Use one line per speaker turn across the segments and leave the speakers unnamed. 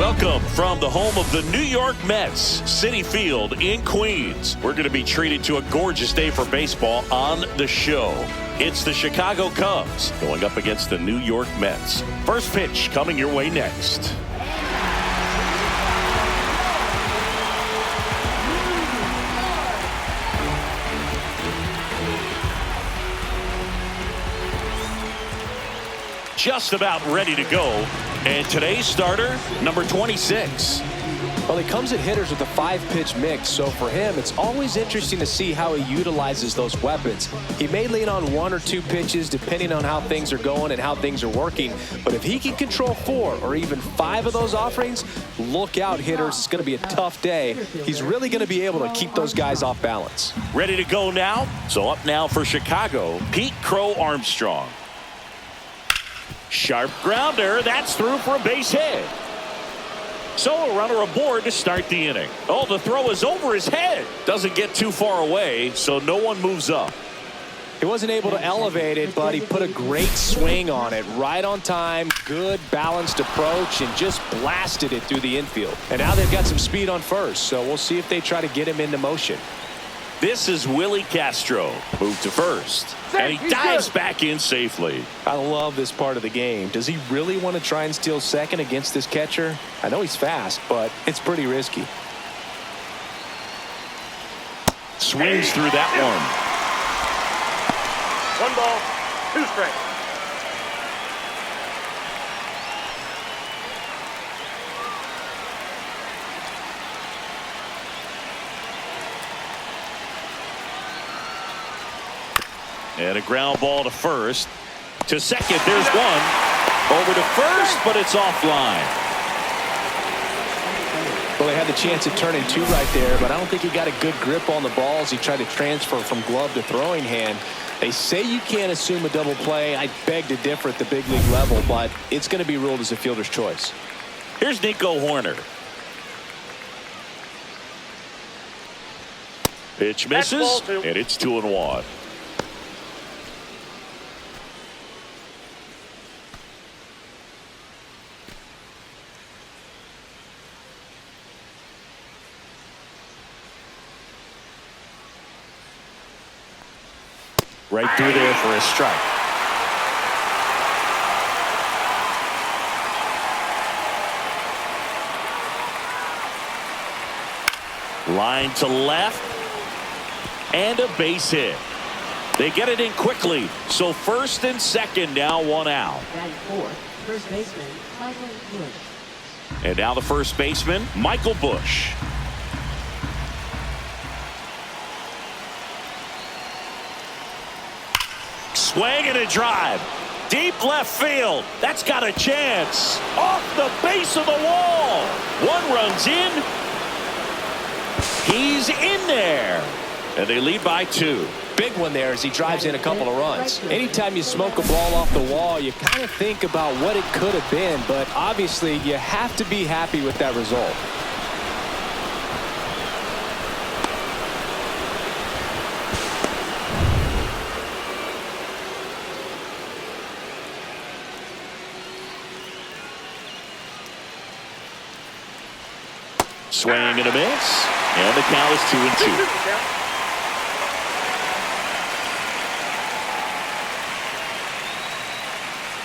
Welcome from the home of the New York Mets, Citi Field in Queens. We're going to be treated to a gorgeous day for baseball on the show. It's the Chicago Cubs going up against the New York Mets. First pitch coming your way next. Just about ready to go. And today's starter, number 26.
Well, he comes at hitters with a 5-pitch mix, so for him, it's always interesting to see how he utilizes those weapons. He may lean on 1 or 2 pitches depending on how things are going and how things are working, but if he can control 4 or even 5 of those offerings, look out, hitters. It's going to be a tough day. He's really going to be able to keep those guys off balance.
Ready to go now? So up now for Chicago, Pete Crow Armstrong. Sharp grounder. That's through for a base hit. So a runner aboard to start the inning. Oh, the throw is over his head. Doesn't get too far away, so no one moves up.
He wasn't able to elevate it, but he put a great swing on it. Right on time, good balanced approach, and just blasted it through the infield. And now they've got some speed on first, so we'll see if they try to get him into motion.
This is Willie Castro. Move to first. And he dives back in safely.
I love this part of the game. Does he really want to try and steal second against this catcher? I know he's fast, but it's pretty risky.
Swings through that one.
1 ball, 2 strikes.
And a ground ball to first. To second, there's one. Over to first, but it's offline.
Well, they had the chance at turning 2 right there, but I don't think he got a good grip on the ball as he tried to transfer from glove to throwing hand. They say you can't assume a double play. I beg to differ at the big league level, but it's going to be ruled as a fielder's choice.
Here's Nico Hoerner. Pitch misses, and it's 2-1. Right through there for a strike. Line to left. And a base hit. They get it in quickly. So first and second now, 1 out.
First baseman, Michael Busch.
And now the first baseman, Michael Busch. Swing and a drive. Deep left field. That's got a chance. Off the base of the wall. 1 runs in. He's in there. And they lead by 2.
Big one there as he drives in a couple of runs. Anytime you smoke a ball off the wall, you kind of think about what it could have been, but obviously you have to be happy with that result.
Swing and a miss. And the count is 2-2.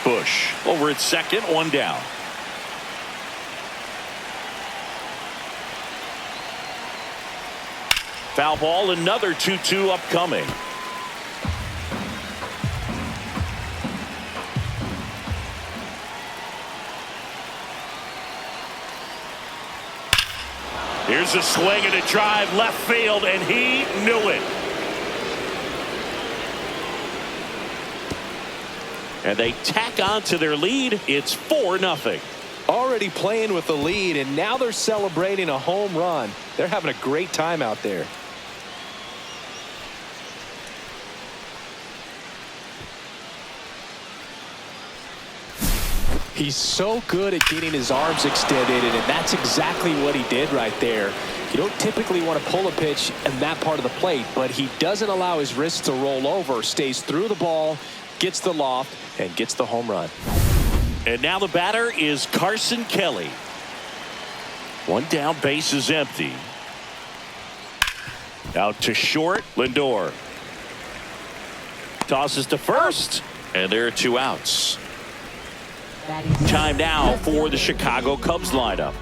Busch over at second, 1 down. Foul ball, another 2-2 upcoming. Here's a swing and a drive left field, and he knew it. And they tack on to their lead. It's 4-0.
Already playing with the lead, and now they're celebrating a home run. They're having a great time out there. He's so good at getting his arms extended, and that's exactly what he did right there. You don't typically want to pull a pitch in that part of the plate, but he doesn't allow his wrists to roll over, stays through the ball, gets the loft, and gets the home run.
And now the batter is Carson Kelly. One down, base is empty. Out to short, Lindor. Tosses to first, and there are 2 outs. Time now for the Chicago Cubs lineup.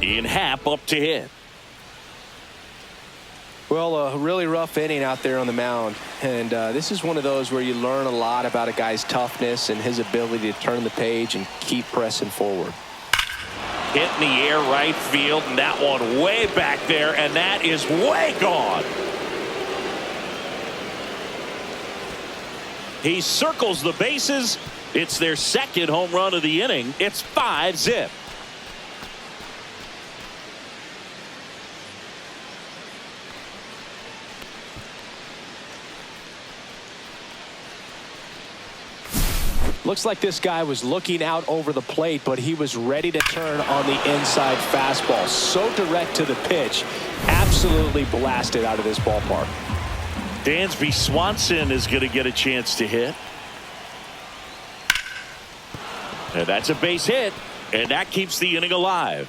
Ian Happ up to hit.
Well, a really rough inning out there on the mound, and this is one of those where you learn a lot about a guy's toughness and his ability to turn the page and keep pressing forward.
Hit in the air right field, and that one way back there, and that is way gone. He circles the bases. It's their second home run of the inning. It's 5-zip.
Looks like this guy was looking out over the plate, but he was ready to turn on the inside fastball. So direct to the pitch. Absolutely blasted out of this ballpark.
Dansby Swanson is going to get a chance to hit. And that's a base hit, and that keeps the inning alive.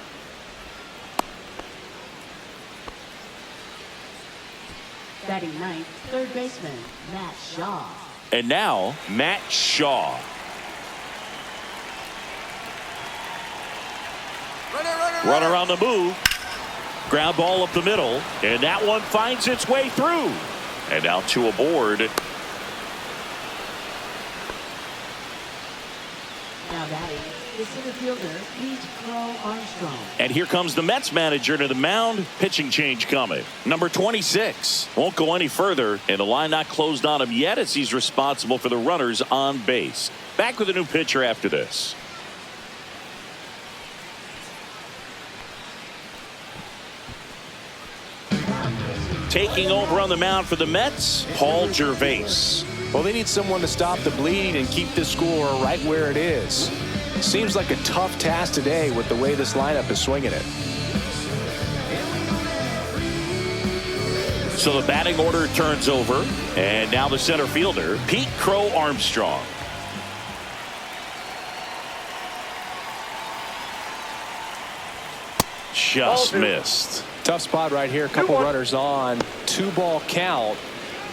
Batting ninth, third baseman, Matt Shaw.
And now, Matt Shaw. Runner on the move. Ground ball up the middle, and that one finds its way through. And now 2 aboard.
Now batting, the center fielder, Pete Crow Armstrong.
And here comes the Mets manager to the mound. Pitching change coming. Number 26 won't go any further, and the line not closed on him yet as he's responsible for the runners on base. Back with a new pitcher after this. Taking over on the mound for the Mets, Paul Gervais.
Well, they need someone to stop the bleed and keep the score right where it is. Seems like a tough task today with the way this lineup is swinging it.
So the batting order turns over, and now the center fielder, Pete Crow Armstrong. Just missed.
Tough spot right here. A couple runners on. 2-ball count.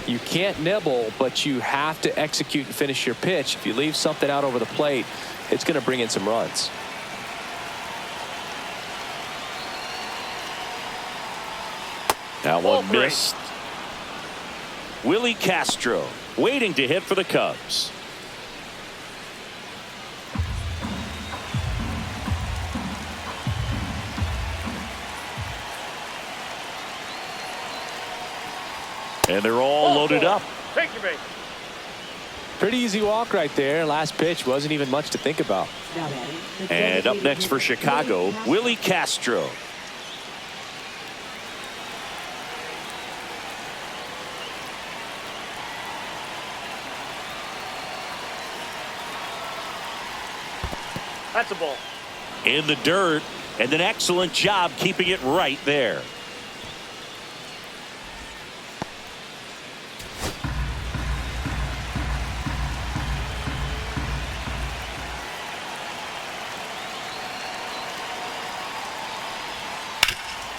You can't nibble, but you have to execute and finish your pitch. If you leave something out over the plate, it's going to bring in some runs.
That one missed. Willie Castro waiting to hit for the Cubs. And they're all loaded up.
Take your base.
Pretty easy walk right there. Last pitch wasn't even much to think about.
Now batting, the
And up next for Chicago, Willie Castro.
That's a ball.
In the dirt, and an excellent job keeping it right there.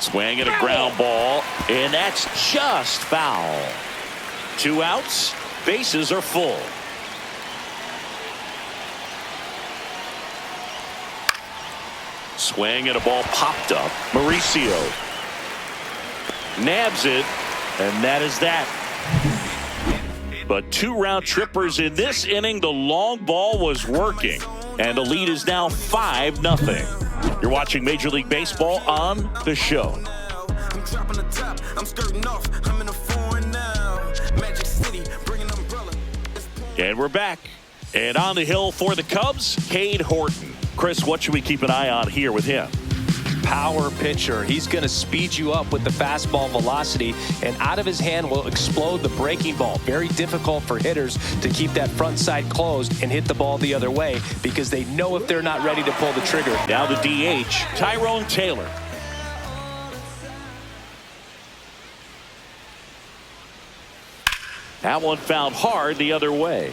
Swing and a ground ball, and that's just foul. 2 outs, bases are full. Swing and a ball popped up. Mauricio nabs it, and that is that. But 2 round trippers in this inning. The long ball was working, and the lead is now 5-0. You're watching Major League Baseball on the show. And we're back. And on the hill for the Cubs, Cade Horton. Chris, what should we keep an eye on here with him?
Power pitcher. He's going to speed you up with the fastball velocity, and out of his hand will explode the breaking ball. Very difficult for hitters to keep that front side closed and hit the ball the other way because they know if they're not ready to pull the trigger.
Now the DH, Tyrone Taylor. That one fouled hard the other way.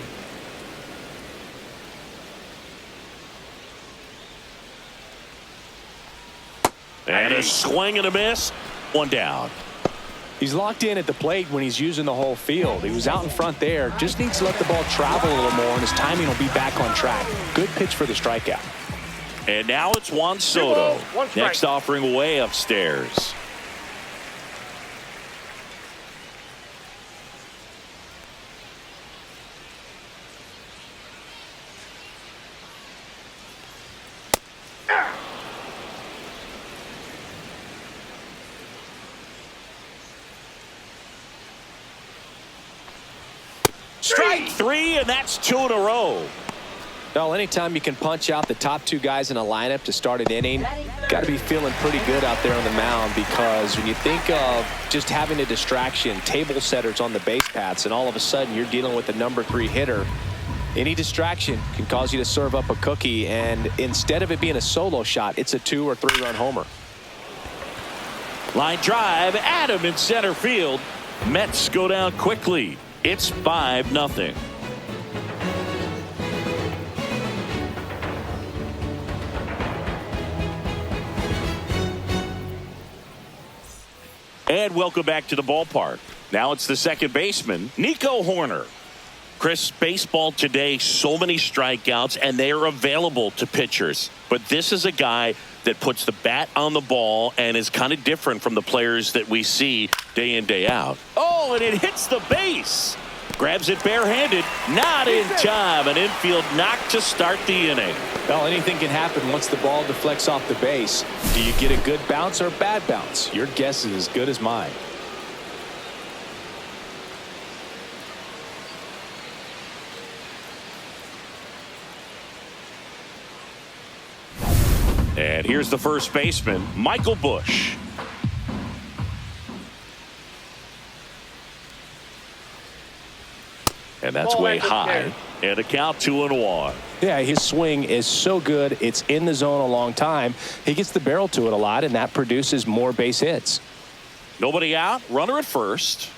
And a swing and a miss. One down.
He's locked in at the plate when he's using the whole field. He was out in front there. Just needs to let the ball travel a little more, and his timing will be back on track. Good pitch for the strikeout.
And now it's Juan Soto. Next offering way upstairs. Strike three, and that's 2 in a row.
Well, anytime you can punch out the top two guys in a lineup to start an inning, got to be feeling pretty good out there on the mound, because when you think of just having a distraction, table setters on the base paths, and all of a sudden you're dealing with the number 3 hitter, any distraction can cause you to serve up a cookie, and instead of it being a solo shot, it's a 2 or 3 run homer.
Line drive, Adam in center field. Mets go down quickly. It's 5-0. And welcome back to the ballpark. Now it's the second baseman, Nico Hoerner. Chris, baseball today, so many strikeouts, and they are available to pitchers. But this is a guy that puts the bat on the ball and is kind of different from the players that we see day in, day out. Oh, and it hits the base. Grabs it barehanded. Not in time. An infield knock to start the inning.
Well, anything can happen once the ball deflects off the base. Do you get a good bounce or a bad bounce? Your guess is as good as mine.
And here's the first baseman, Michael Busch. And that's way high. And a count 2-1.
Yeah, his swing is so good. It's in the zone a long time. He gets the barrel to it a lot, and that produces more base hits.
Nobody out. Runner at first.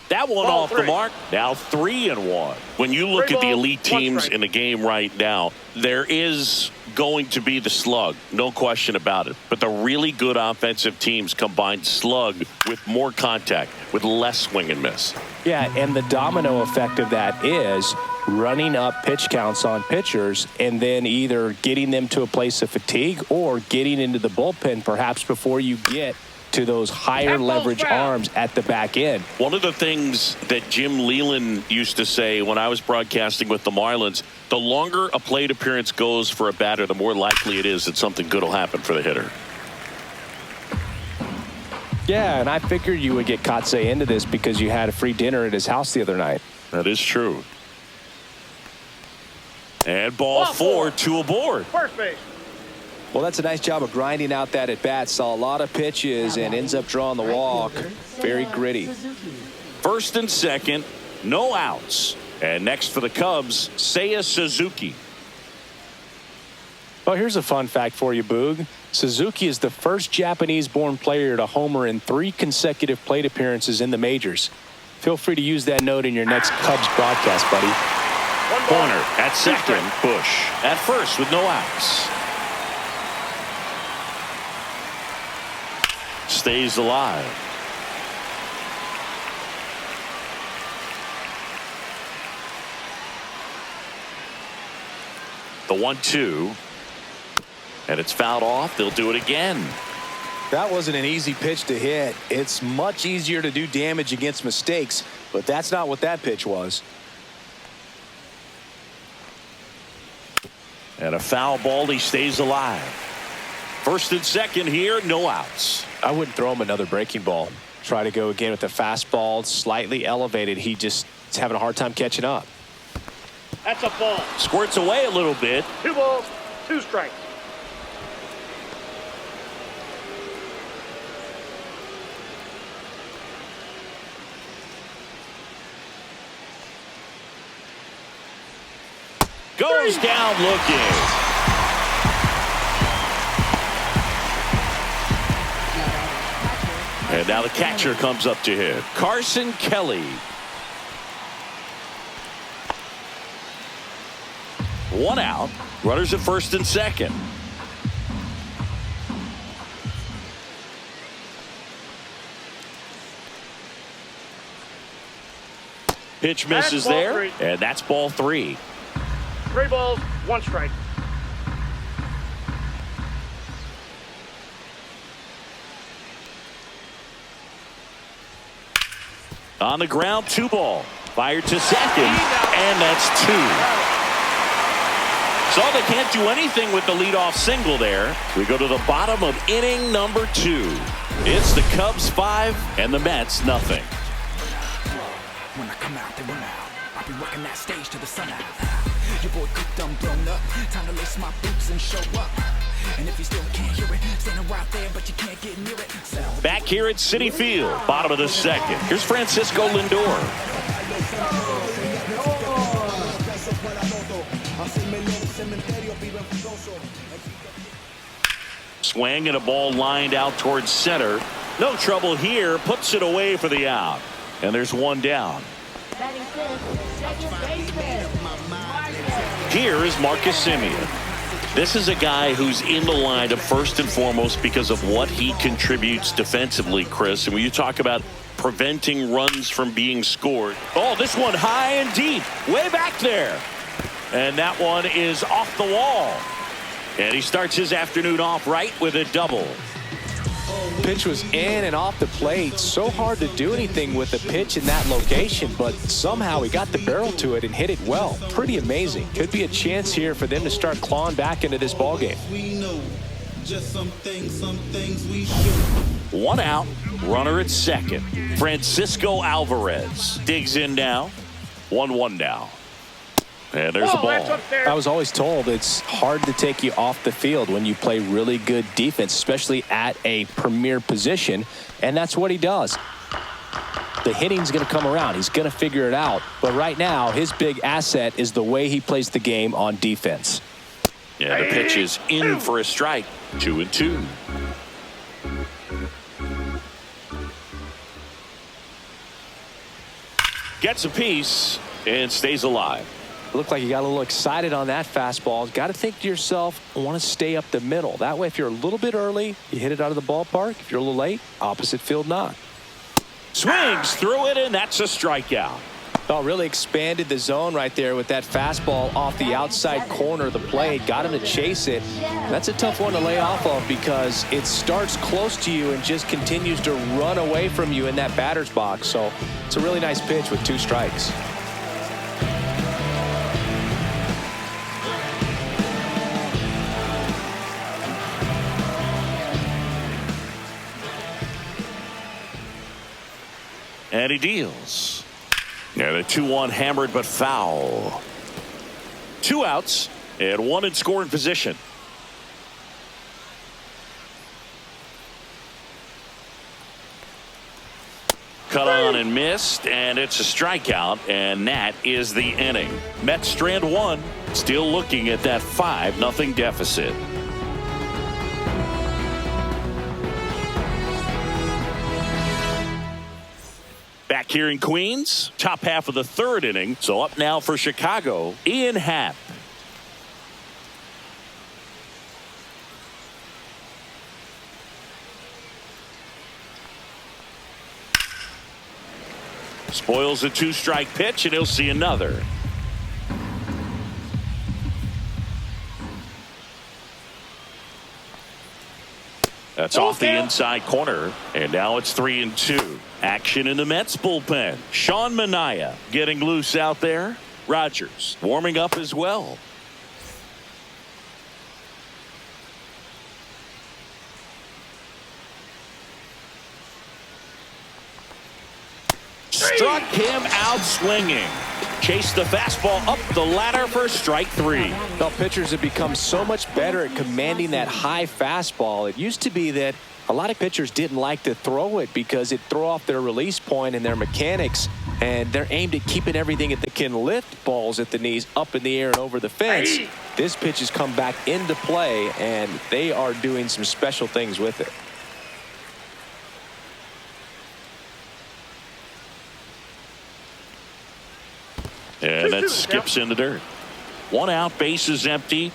That one off the mark. Now 3-1. When you look at the elite teams in the game right now, there is going to be the slug, no question about it. But the really good offensive teams combine slug with more contact, with less swing and miss.
Yeah, and the domino effect of that is running up pitch counts on pitchers and then either getting them to a place of fatigue or getting into the bullpen perhaps before you get to those higher leverage arms at the back end.
One of the things that Jim Leland used to say when I was broadcasting with the Marlins, the longer a plate appearance goes for a batter, the more likely it is that something good will happen for the hitter.
Yeah, and I figured you would get Kotsay into this because you had a free dinner at his house the other night.
That is true. And ball 4, 2 aboard.
First base.
Well, that's a nice job of grinding out that at bat. Saw a lot of pitches and ends up drawing the walk. Very gritty.
First and second, no outs. And next for the Cubs, Seiya Suzuki.
Well, here's a fun fact for you, Boog. Suzuki is the first Japanese-born player to homer in 3 consecutive plate appearances in the majors. Feel free to use that note in your next Cubs broadcast, buddy.
Corner at second, Busch at first with no outs. Stays alive. The 1-2. And it's fouled off. They'll do it again.
That wasn't an easy pitch to hit. It's much easier to do damage against mistakes, but that's not what that pitch was.
And a foul ball. He stays alive. First and second here, no outs.
I wouldn't throw him another breaking ball. Try to go again with the fastball, slightly elevated. He just is having a hard time catching up.
That's a ball.
Squirts away a little bit.
2 balls, 2 strikes.
Goes down looking. And now the catcher comes up to hit. Carson Kelly. One out. Runners at first and second. Pitch misses there, and that's ball 3.
3 balls, 1 strike.
On the ground, 2 ball. Fired to second, and that's 2. So they can't do anything with the leadoff single there. We go to the bottom of inning number 2. It's the Cubs 5 and the Mets nothing.
When I come out, they run out. I'll be working that stage to the sun out. Your boy cooked, I'm blown up. Time to lace my boots and show up. And if you still can't hear it, standing right there, but you can't get near it.
Back here at Citi Field, bottom of the second. Here's Francisco Lindor. Swing and a ball lined out towards center. No trouble here. Puts it away for the out. And there's 1 down. Here is Marcus Semien. This is a guy who's in the lineup first and foremost because of what he contributes defensively, Chris. And when you talk about preventing runs from being scored. Oh, this one high and deep. Way back there. And that one is off the wall. And he starts his afternoon off right with a double.
Pitch was in and off the plate. So hard to do anything with the pitch in that location, but somehow he got the barrel to it and hit it well. Pretty amazing. Could be a chance here for them to start clawing back into this ballgame.
One out, runner at second. Francisco Alvarez digs in now. 1-1 now. And there's the ball.
I was always told it's hard to take you off the field when you play really good defense, especially at a premier position, and that's what he does. The hitting's going to come around. He's going to figure it out. But right now, his big asset is the way he plays the game on defense.
Yeah, the pitch is in for a strike. 2-2. Gets a piece and stays alive.
Looked like you got a little excited on that fastball. Got to think to yourself, I want to stay up the middle. That way, if you're a little bit early, you hit it out of the ballpark. If you're a little late, opposite field knock.
Swings through it, and that's a strikeout.
Oh, really expanded the zone right there with that fastball off the outside corner of the plate. Got him to chase it. That's a tough one to lay off of because it starts close to you and just continues to run away from you in that batter's box. So it's a really nice pitch with 2 strikes.
And he deals. And a 2-1 hammered but foul. 2 outs and 1 in scoring position. Cut on and missed, and it's a strikeout, and that is the inning. Mets strand 1, still looking at that 5-0 deficit. Back here in Queens, top half of the 3rd inning. So up now for Chicago, Ian Happ. Spoils a 2-strike pitch, and he'll see another. That's off the inside corner, and now it's 3-2. Action in the Mets bullpen. Sean Manaea getting loose out there. Rogers warming up as well. Struck him out swinging. Chased the fastball up the ladder for strike 3.
Well, pitchers have become so much better at commanding that high fastball. It used to be that a lot of pitchers didn't like to throw it because it threw off their release point and their mechanics, and they're aimed at keeping everything that can lift balls at the knees up in the air and over the fence. This pitch has come back into play, and they are doing some special things with it.
And that skips in the dirt. 1 out, bases empty.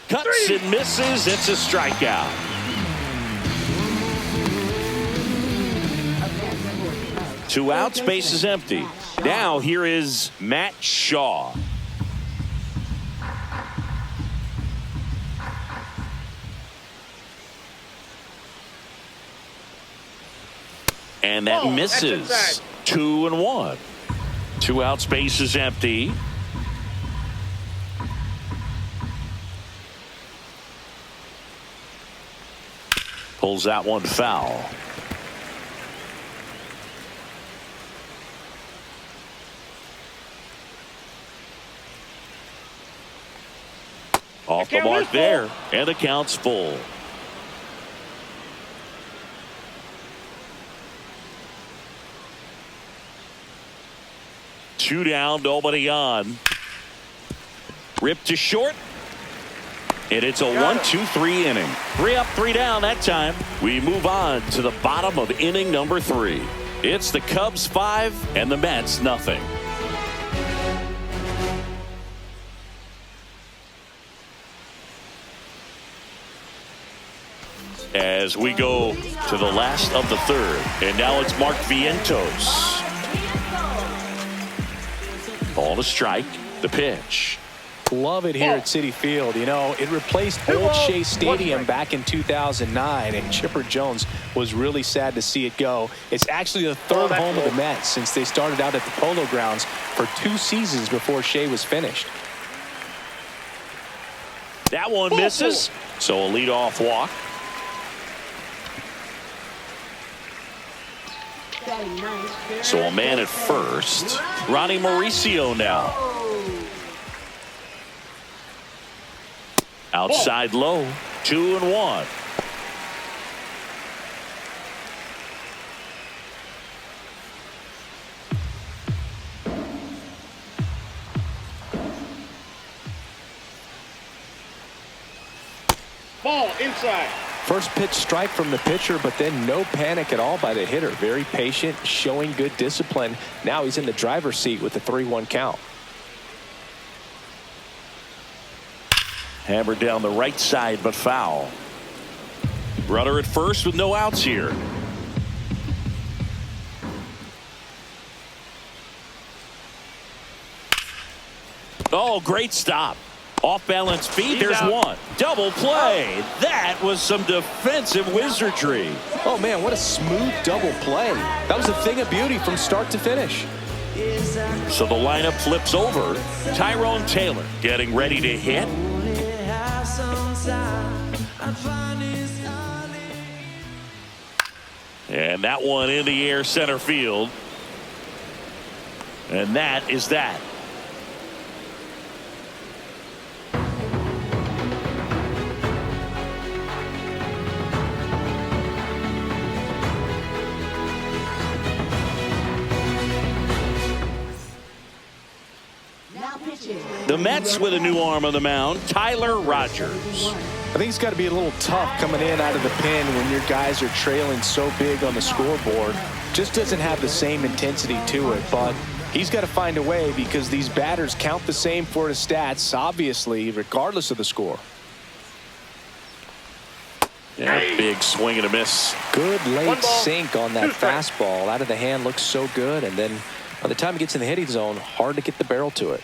Cuts and misses. It's a strikeout. Two outs, bases empty. Now here is Matt Shaw. And that misses. 2-1. 2 outs, bases empty. Pulls that one foul. Off the mark there, and the count's full. Two down, nobody on. Ripped to short. And it's a 1-2-3 inning. 3 up, 3 down that time. We move on to the bottom of inning number 3. It's the Cubs 5 and the Mets nothing. As we go to the last of the 3rd. And now it's Mark Vientos. Ball to strike. The pitch.
Love it here at Citi Field. You know, it replaced Old Shea Stadium back in 2009, and Chipper Jones was really sad to see it go. It's actually the 3rd home of the Mets since they started out at the Polo Grounds for 2 seasons before Shea was finished.
That one misses, so a leadoff walk. So a man at first. Ronnie Mauricio now. Outside low, 2-1.
Ball inside.
First pitch strike from the pitcher, but then no panic at all by the hitter. Very patient, showing good discipline. Now he's in the driver's seat with the 3-1 count.
Hammered down the right side, but foul. Runner at first with no outs here. Oh, great stop. Off balance feet. There's one. Double play. That was some defensive wizardry.
Oh, man, what a smooth double play. That was a thing of beauty from start to finish.
So the lineup flips over. Tyrone Taylor getting ready to hit. And that one in the air center field. And that is that. The Mets with a new arm on the mound, Tyler Rogers.
I think it's got to be a little tough coming in out of the pen when your guys are trailing so big on the scoreboard. Just doesn't have the same intensity to it, but he's got to find a way because these batters count the same for his stats, obviously, regardless of the score.
Yeah, big swing and a miss.
Good late sink on that fastball. Out of the hand looks so good, and then by the time it gets in the hitting zone, hard to get the barrel to it.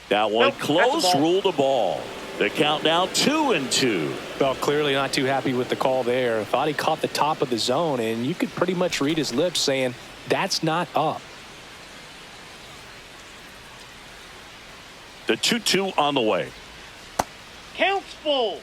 That one close, ruled a ball. The count now 2-2.
Well, clearly not too happy with the call there. Thought he caught the top of the zone, and you could pretty much read his lips saying, that's not up.
The 2-2 on the way.
Count's full.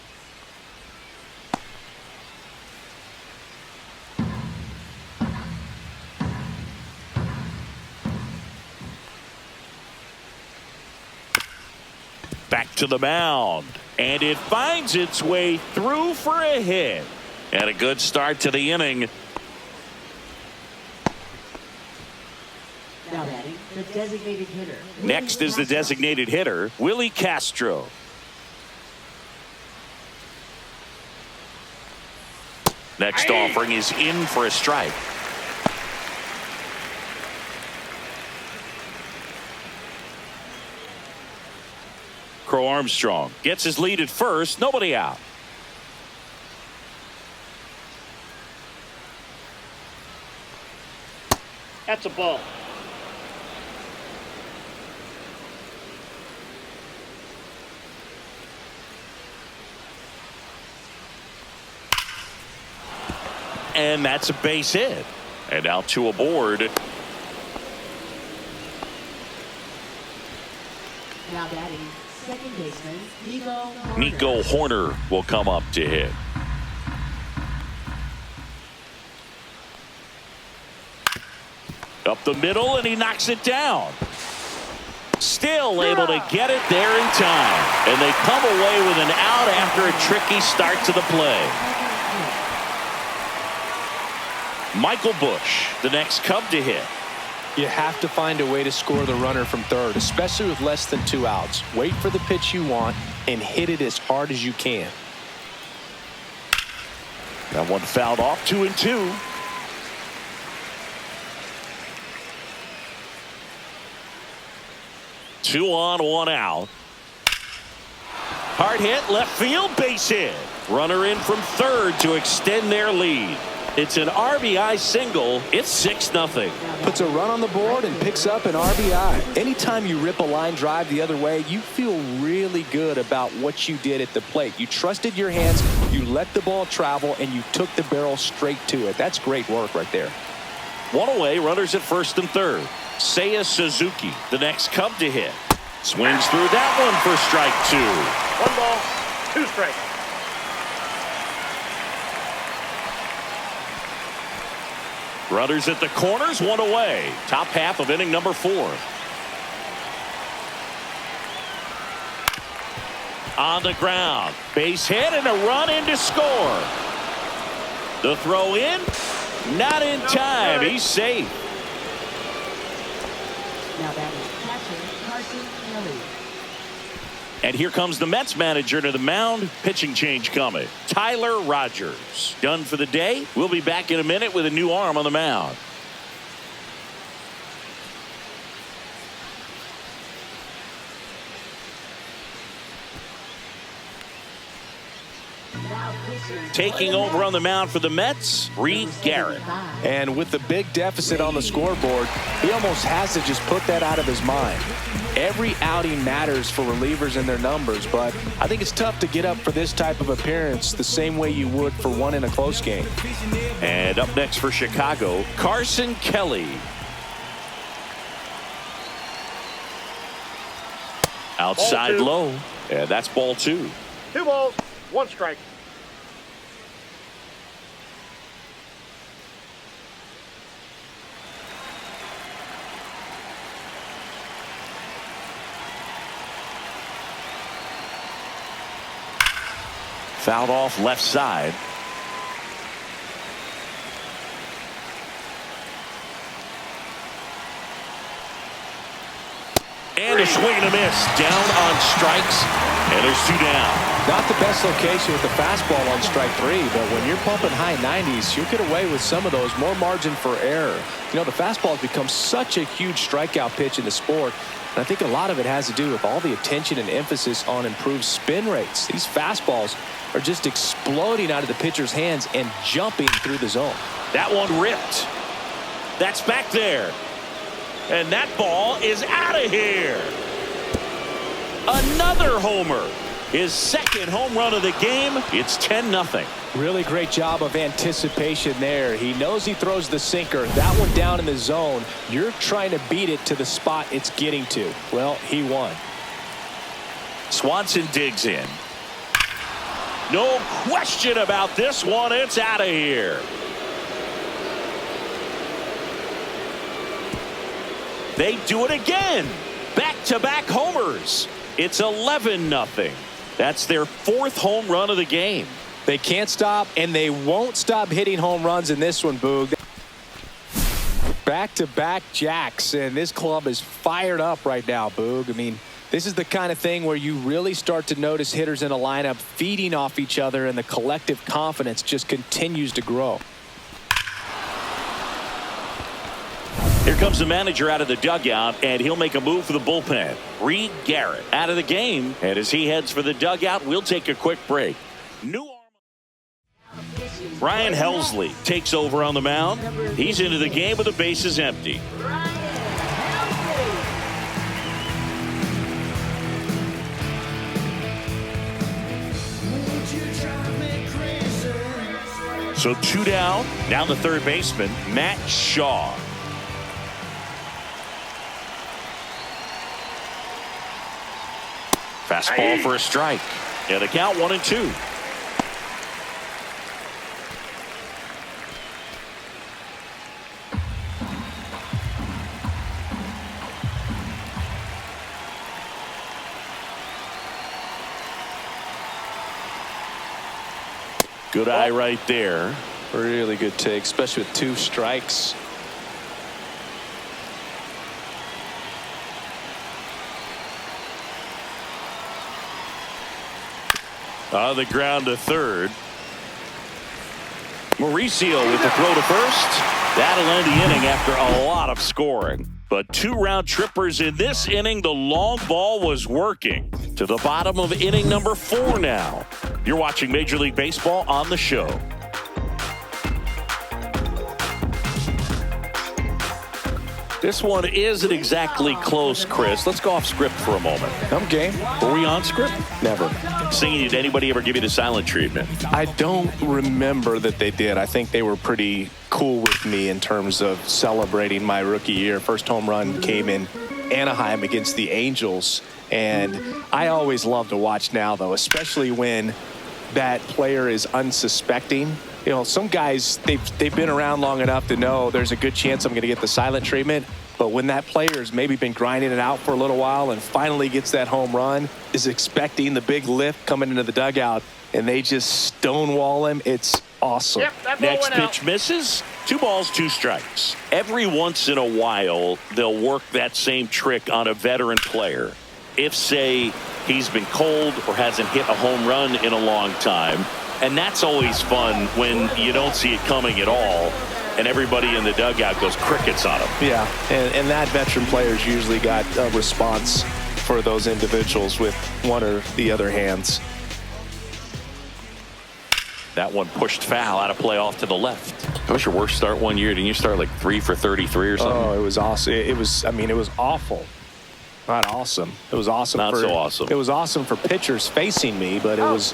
Back to the mound, and it finds its way through for a hit. And a good start to the inning.
Now batting, the designated hitter.
Next is the designated hitter, Willie Castro. Next offering is in for a strike. Crow Armstrong gets his lead at first. Nobody out.
That's a ball.
And that's a base hit. And out to aboard.
Now batting, second baseman, Nico
Nico Horner will come up to hit. Up the middle, and he knocks it down. Still able to get it there in time. And they come away with an out after a tricky start to the play. Michael Busch, the next Cub to hit.
You have to find a way to score the runner from third, especially with less than 2 outs. Wait for the pitch you want and hit it as hard as you can.
That one fouled off, 2-2. Two on, one out. Hard hit, left field, base hit. Runner in from third to extend their lead. It's an RBI single. It's 6-0.
Puts a run on the board and picks up an RBI. Anytime you rip a line drive the other way, you feel really good about what you did at the plate. You trusted your hands, you let the ball travel, and you took the barrel straight to it. That's great work right there.
One away, runners at first and third. Seiya Suzuki, the next Cub to hit. Swings through that one for strike 2.
1 ball, 2 strikes.
Runners at the corners, one away. Top half of inning number 4. On the ground. Base hit and a run in to score. The throw in. Not in time. He's safe.
Now batting, catcher, Carson Kelly.
And here comes the Mets manager to the mound. Pitching change coming. Tyler Rogers. Done for the day. We'll be back in a minute with a new arm on the mound. Taking over on the mound for the Mets, Reed Garrett.
And with the big deficit on the scoreboard, he almost has to just put that out of his mind. Every outing matters for relievers and their numbers, but I think it's tough to get up for this type of appearance the same way you would for one in a close game.
And up next for Chicago, Carson Kelly. Outside low, and that's ball 2.
2 balls, 1 strike.
Fouled off left side. And a swing and a miss. Down on strikes. And there's 2 down.
Not the best location with the fastball on strike 3, but when you're pumping high 90s, you'll get away with some of those. More margin for error. You know, the fastball has become such a huge strikeout pitch in the sport. And I think a lot of it has to do with all the attention and emphasis on improved spin rates. These fastballs are just exploding out of the pitcher's hands and jumping through the zone.
That one ripped. That's back there. And that ball is out of here. Another homer. His second home run of the game. It's 10-0.
Really great job of anticipation there. He knows he throws the sinker. That one down in the zone. You're trying to beat it to the spot it's getting to. Well, he won.
Swanson digs in. No question about this one. It's out of here. They do it again. Back-to-back homers. It's 11-0. That's their 4th home run of the game.
They can't stop, and they won't stop hitting home runs in this one, Boog. Back-to-back jacks, and this club is fired up right now, Boog. I mean, This is the kind of thing where you really start to notice hitters in a lineup feeding off each other, and the collective confidence just continues to grow.
Here comes the manager out of the dugout, and he'll make a move for the bullpen. Reed Garrett out of the game, and as he heads for the dugout, we'll take a quick break. Ryan Helsley takes over on the mound. He's into the game with the bases empty. So 2 down. Now the third baseman, Matt Shaw. Fastball for a strike. Yeah, the count 1-2. Good eye right there.
Really good take, especially with 2 strikes.
On the ground to third. Mauricio with the throw to first. That'll end the inning after a lot of scoring. But 2 round trippers in this inning. The long ball was working. To the bottom of inning number 4 now. You're watching Major League Baseball on the show. This one isn't exactly close, Chris. Let's go off script for a moment.
I'm game.
Were we on script?
Never.
Singing, did anybody ever give you the silent treatment?
I don't remember that they did. I think they were pretty cool with me in terms of celebrating my rookie year. First home run came in Anaheim against the Angels. And I always love to watch now, though, especially when that player is unsuspecting. You know, some guys, they've been around long enough to know there's a good chance I'm going to get the silent treatment. But when that player's maybe been grinding it out for a little while and finally gets that home run, is expecting the big lift coming into the dugout, and they just stonewall him, it's awesome.
Yep, that ball
Next
went out.
pitch misses. 2 balls, 2 strikes. Every once in a while, they'll work that same trick on a veteran player. If, say, he's been cold or hasn't hit a home run in a long time. And that's always fun when you don't see it coming at all, and everybody in the dugout goes crickets on him.
Yeah, and that veteran player's usually got a response for those individuals with one or the other hands.
That one pushed foul out of play off to the left. That was your worst start one year. Didn't you start like 3 for 33 or something?
Oh, it was awesome. It was awful. Not awesome. It was awesome.
Not so awesome.
It was awesome for pitchers facing me, but it was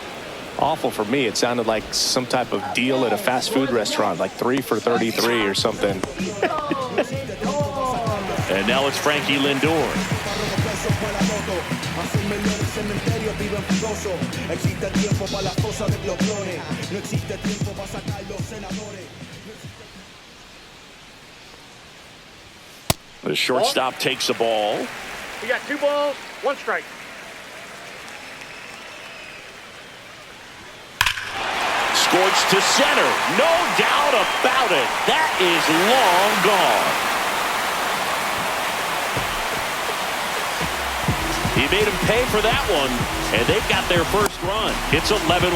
awful for me. It sounded like some type of deal at a fast food restaurant, like 3 for 33 or something.
And now it's Frankie Lindor. The shortstop takes a ball.
We got 2 balls, 1 strike.
Scorched to center. No doubt about it. That is long gone. He made him pay for that one, and they've got their first run. It's 11-1.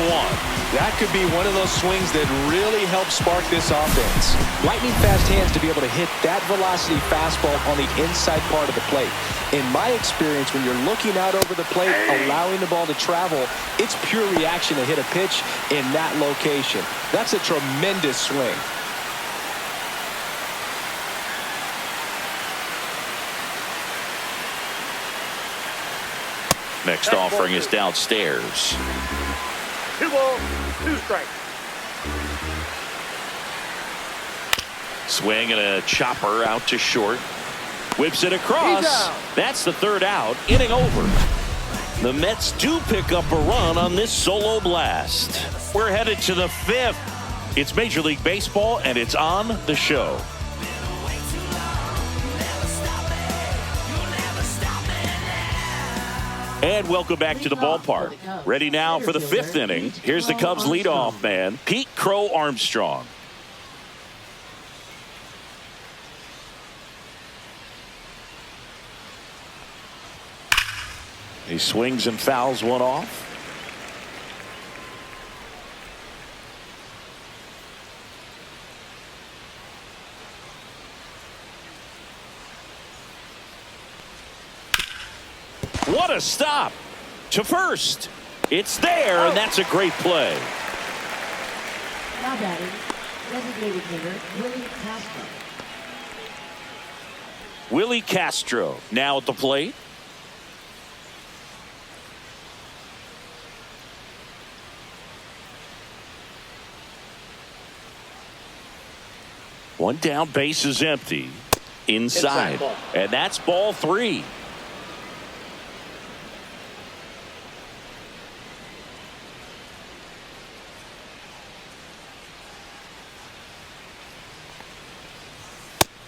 That could be one of those swings that really helps spark this offense. Lightning fast hands to be able to hit that velocity fastball on the inside part of the plate. In my experience, when you're looking out over the plate, allowing the ball to travel, it's pure reaction to hit a pitch in that location. That's a tremendous swing.
Next offering is downstairs.
2 balls, 2 strikes.
Swing and a chopper out to short. Whips it across. That's the 3rd out. Inning over. The Mets do pick up a run on this solo blast. We're headed to the 5th. It's Major League Baseball, and it's on the show. And welcome back to the ballpark. Ready now for the 5th inning. Here's the Cubs leadoff man, Pete Crow Armstrong. He swings and fouls one off. What a stop to first. It's there, and that's a great play.
Now batting, designated hitter Willie Castro.
Willie Castro now at the plate. One down, base is empty. Inside. And that's ball 3.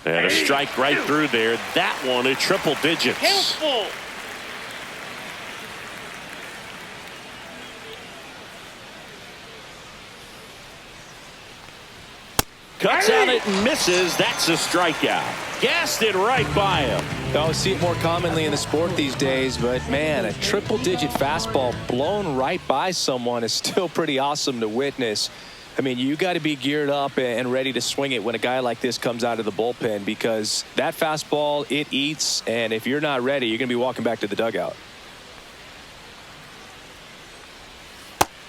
And a strike right through there. That one at triple digits.
Handful.
Cuts on it and misses. That's a strikeout. Gassed it right by him.
I see it more commonly in the sport these days, but man, a triple-digit fastball blown right by someone is still pretty awesome to witness. I mean, you got to be geared up and ready to swing it when a guy like this comes out of the bullpen, because that fastball, it eats, and if you're not ready, you're going to be walking back to the dugout.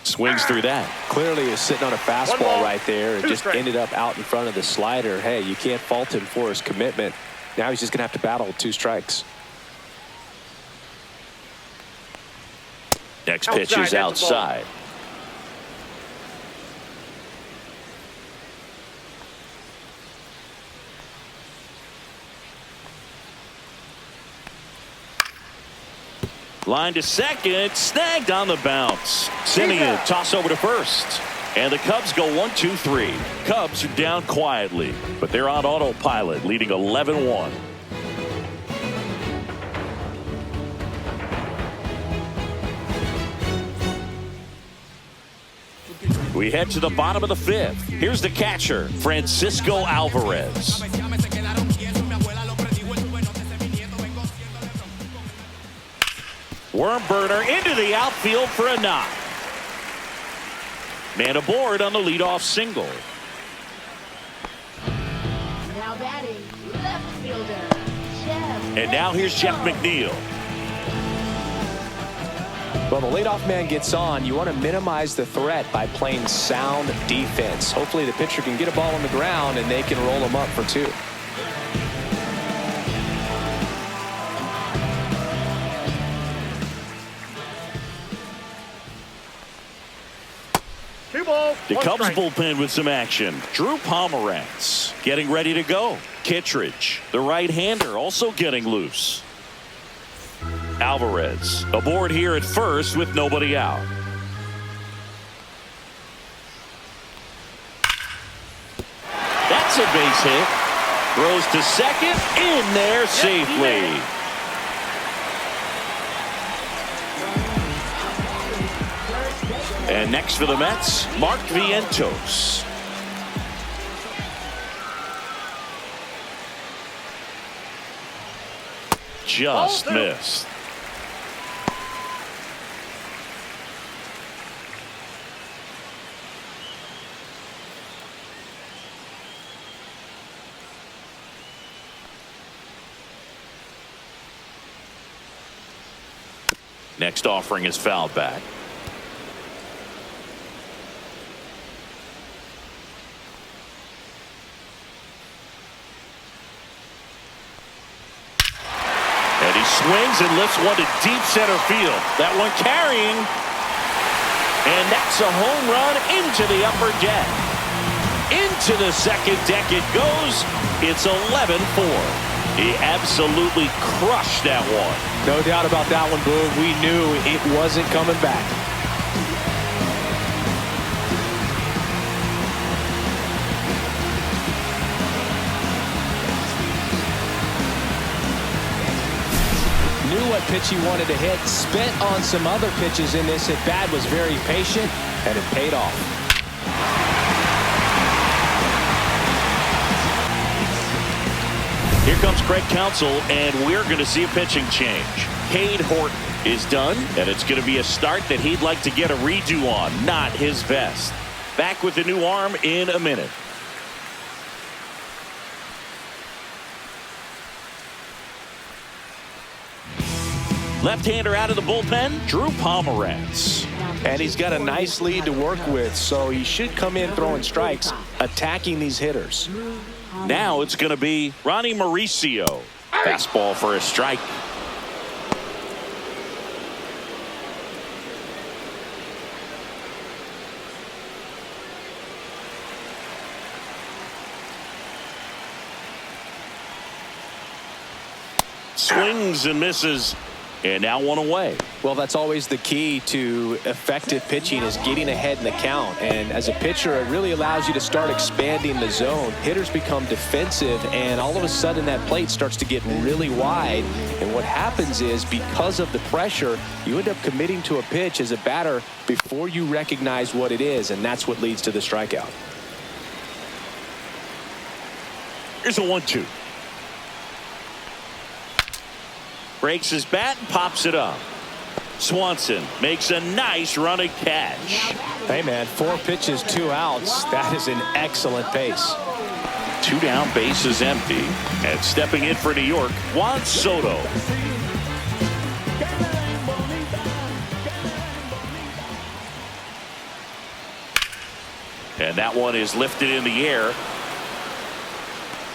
Swings through that.
Clearly he was sitting on a fastball right there and just ended up out in front of the slider. Hey, you can't fault him for his commitment. Now he's just going to have to battle with 2 strikes.
Next pitch is outside. Line to second, snagged on the bounce. Simeon toss over to first. And the Cubs go 1-2-3. Cubs are down quietly, but they're on autopilot, leading 11-1. We head to the bottom of the 5th. Here's the catcher, Francisco Alvarez. Worm burner into the outfield for a knock. Man aboard on the leadoff single.
Now batting, left fielder Jeff.
And now here's Jeff McNeil.
Well, the leadoff man gets on. You want to minimize the threat by playing sound defense. Hopefully the pitcher can get a ball on the ground and they can roll him up for 2.
The Cubs bullpen with some action. Drew Pomeranz getting ready to go. Kittredge, the right-hander, also getting loose. Alvarez aboard here at first with nobody out. That's a base hit. Throws to second, in there safely. And next for the Mets, Mark Vientos. Just missed. Next offering is fouled back. And he swings and lifts one to deep center field. That one carrying. And that's a home run into the upper deck. Into the second deck it goes. It's 11-4. He absolutely crushed that one.
No doubt about that one, Boog. We knew it wasn't coming back. Knew what pitch he wanted to hit. Spent on some other pitches in this at bat. Was very patient, and it paid off.
Here comes Craig Counsell, and we're going to see a pitching change. Cade Horton is done, and it's going to be a start that he'd like to get a redo on. Not his best. Back with the new arm in a minute. Left-hander out of the bullpen, Drew Pomeranz.
And he's got a nice lead to work with, so he should come in throwing strikes, attacking these hitters.
Now it's going to be Ronnie Mauricio. Fastball for a strike. Swings and misses. And now one away.
Well, that's always the key to effective pitching, is getting ahead in the count. And as a pitcher, it really allows you to start expanding the zone. Hitters become defensive, and all of a sudden that plate starts to get really wide. And what happens is, because of the pressure, you end up committing to a pitch as a batter before you recognize what it is, and that's what leads to the strikeout.
Here's a 1-2. Breaks his bat and pops it up. Swanson makes a nice running catch.
Hey, man, 4 pitches, 2 outs. That is an excellent pace.
2 down, base is empty. And stepping in for New York, Juan Soto. And that one is lifted in the air.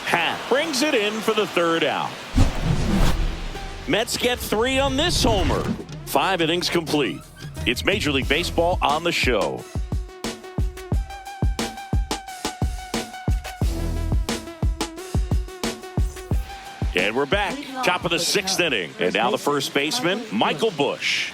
Happ brings it in for the 3rd out. Mets get 3 on this homer. 5 innings complete. It's Major League Baseball on the show. And we're back. Top of the 6th inning. And now the first baseman, Michael Busch.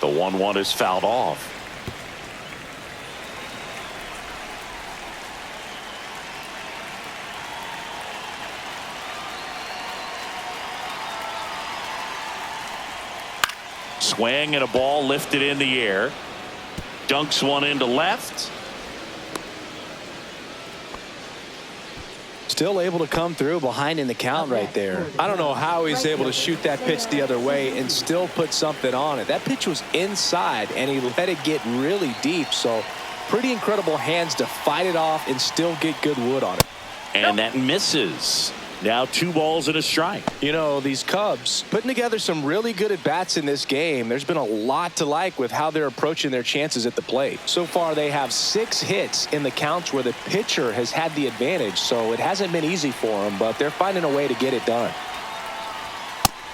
The 1-1 is fouled off. Swing and a ball lifted in the air. Dunks one into left.
Still able to come through behind in the count right there. I don't know how he's able to shoot that pitch the other way and still put something on it. That pitch was inside, and he let it get really deep. So pretty incredible hands to fight it off and still get good wood on it.
And that misses. Now 2 balls and a strike.
You know, these Cubs putting together some really good at-bats in this game. There's been a lot to like with how they're approaching their chances at the plate. So far, they have 6 hits in the counts where the pitcher has had the advantage. So it hasn't been easy for them, but they're finding a way to get it done.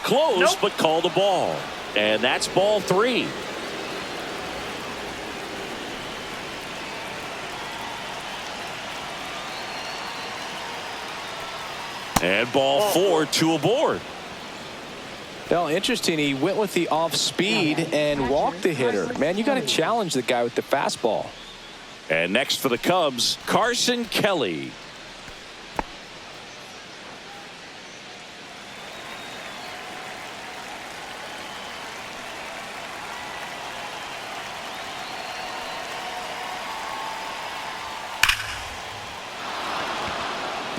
Close, but called a ball. And that's ball 3. And ball 4, 2 aboard.
Well, interesting. He went with the off speed and walked the hitter. Man, you got to challenge the guy with the fastball.
And next for the Cubs, Carson Kelly.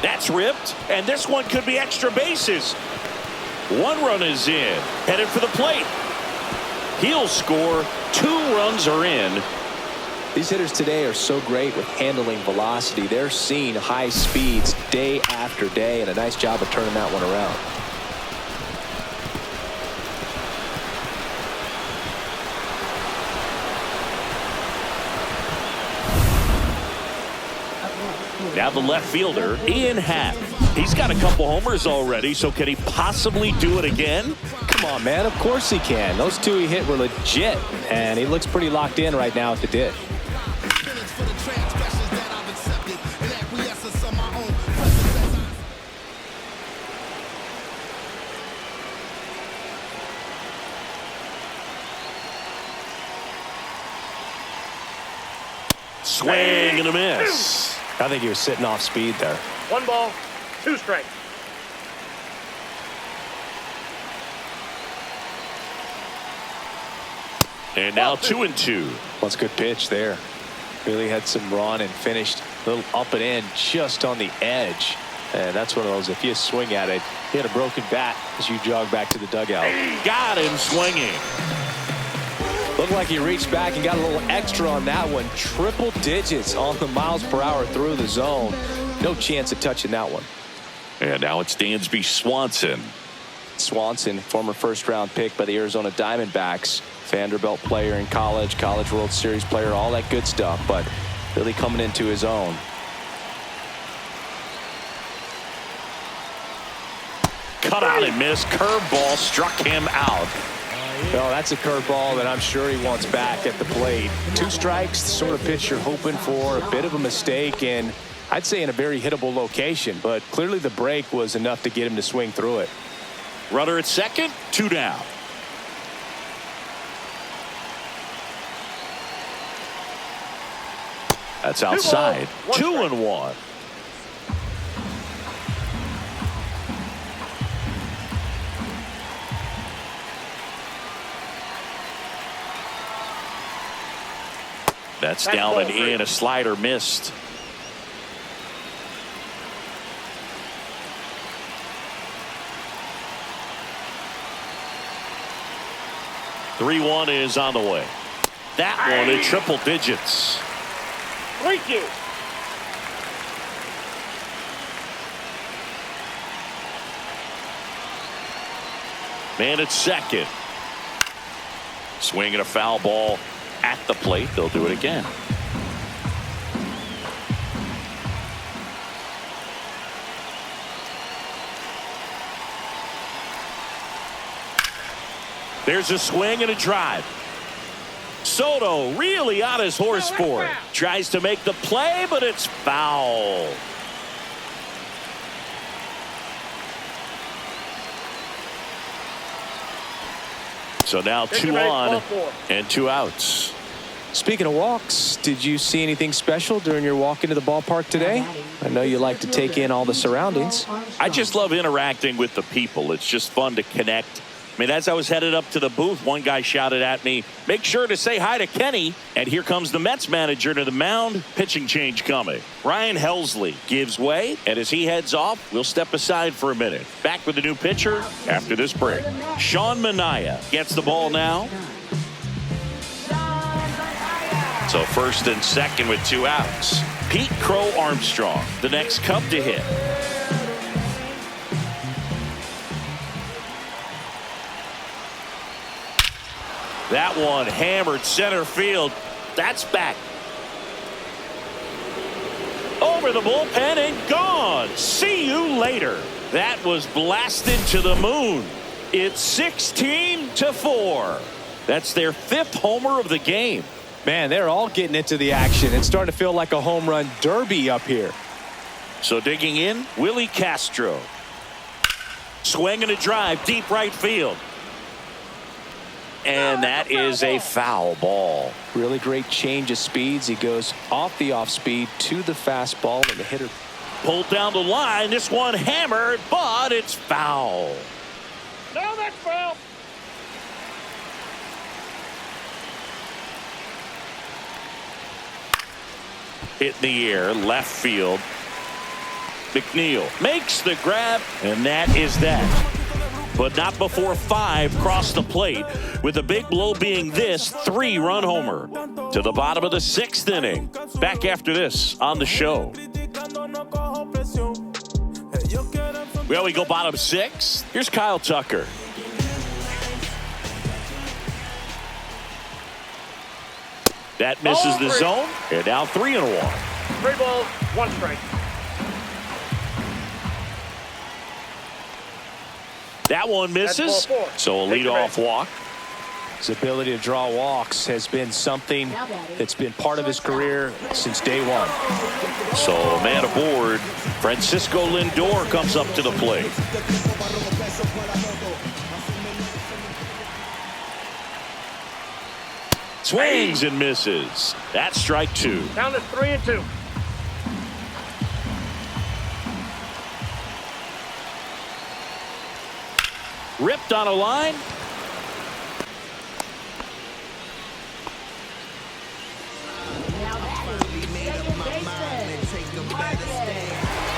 That's ripped, and this one could be extra bases. 1 run is in, headed for the plate. He'll score. 2 runs are in.
These hitters today are so great with handling velocity. They're seeing high speeds day after day, and a nice job of turning that one around.
Now the left fielder, Ian Happ. He's got a couple homers already, so can he possibly do it again?
Come on, man. Of course he can. Those 2 he hit were legit, and he looks pretty locked in right now at the dish.
Swing and a miss.
I think he was sitting off speed there.
1 ball, 2 strikes.
And now 2-2.
That's a good pitch there. Really had some run and finished a little up and in just on the edge. And that's one of those, if you swing at it, you had a broken bat as you jog back to the dugout.
Got him swinging.
Looked like he reached back and got a little extra on that one. Triple digits on the miles per hour through the zone. No chance of touching that one.
And now it's Dansby Swanson.
Swanson, former first-round pick by the Arizona Diamondbacks. Vanderbilt player in college, College World Series player, all that good stuff, but really coming into his own.
Cut out and missed. Curveball struck him out.
Well, that's a curveball that I'm sure he wants back at the plate. 2 strikes, the sort of pitch you're hoping for, a bit of a mistake, and I'd say in a very hittable location, but clearly the break was enough to get him to swing through it.
Runner at second, 2 down. That's outside. 2-1. That's down and in. A slider missed. Three-1 is on the way. That one in triple digits.
3-2.
Man at second. Swinging a foul ball at the plate. They'll do it again. There's a swing and a drive. Soto really on his horse for it. Tries to make the play, but it's foul. So now 2 on and 2 outs.
Speaking of walks, did you see anything special during your walk into the ballpark today? I know you like to take in all the surroundings.
I just love interacting with the people. It's just fun to connect. I mean, as I was headed up to the booth, one guy shouted at me, "Make sure to say hi to Kenny." And here comes the Mets manager to the mound. Pitching change coming. Ryan Helsley gives way, and as he heads off, we'll step aside for a minute. Back with the new pitcher after this break. Sean Manaea gets the ball now. So first and second with 2 outs. Pete Crow Armstrong, the next Cub to hit. That one hammered center field. That's back. Over the bullpen and gone. See you later. That was blasted to the moon. It's 16-4. That's their 5th homer of the game.
Man, they're all getting into the action. It's starting to feel like a home run derby up here.
So digging in, Willie Castro. Swing and a drive, deep right field. And that is a foul ball.
Really great change of speeds. He goes off the off speed to the fastball, and the hitter
pulled down the line. This one hammered, but it's foul.
No, that's foul.
Hit in the air, left field. McNeil makes the grab, and that is that. But not before 5 cross the plate, with the big blow being this 3-run homer. To the bottom of the 6th inning. Back after this on the show. Well, we go bottom 6. Here's Kyle Tucker. That misses the zone. And now 3-1.
3 balls, 1 strike.
That one misses. So a leadoff walk.
His ability to draw walks has been something that's been part of his career since day one.
So a man aboard. Francisco Lindor comes up to the plate. Swings and misses. That's strike 2.
Down to 3-2.
Ripped on a line.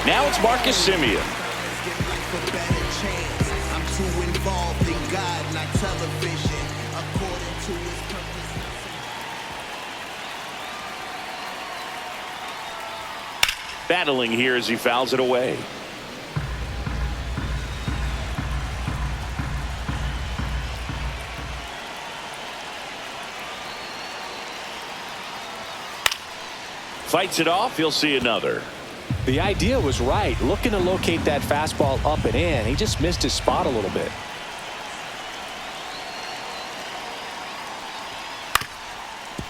Now it's Marcus Semien.
I'm too involved in God, not television. According to his purpose.
Battling here as he fouls it away. Fights it off. He'll see another.
The idea was right. Looking to locate that fastball up and in. He just missed his spot a little bit.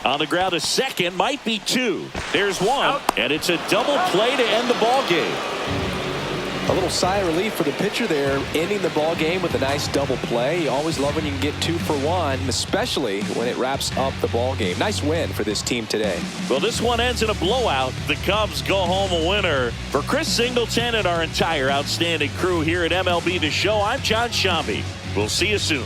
On the ground, a second, might be two. There's one, and it's a double play to end the ball game.
A little sigh of relief for the pitcher there, ending the ball game with a nice double play. You always love when you can get 2 for 1, especially when it wraps up the ball game. Nice win for this team today.
Well, this one ends in a blowout. The Cubs go home a winner. For Chris Singleton and our entire outstanding crew here at MLB The Show, I'm John Shambi. We'll see you soon.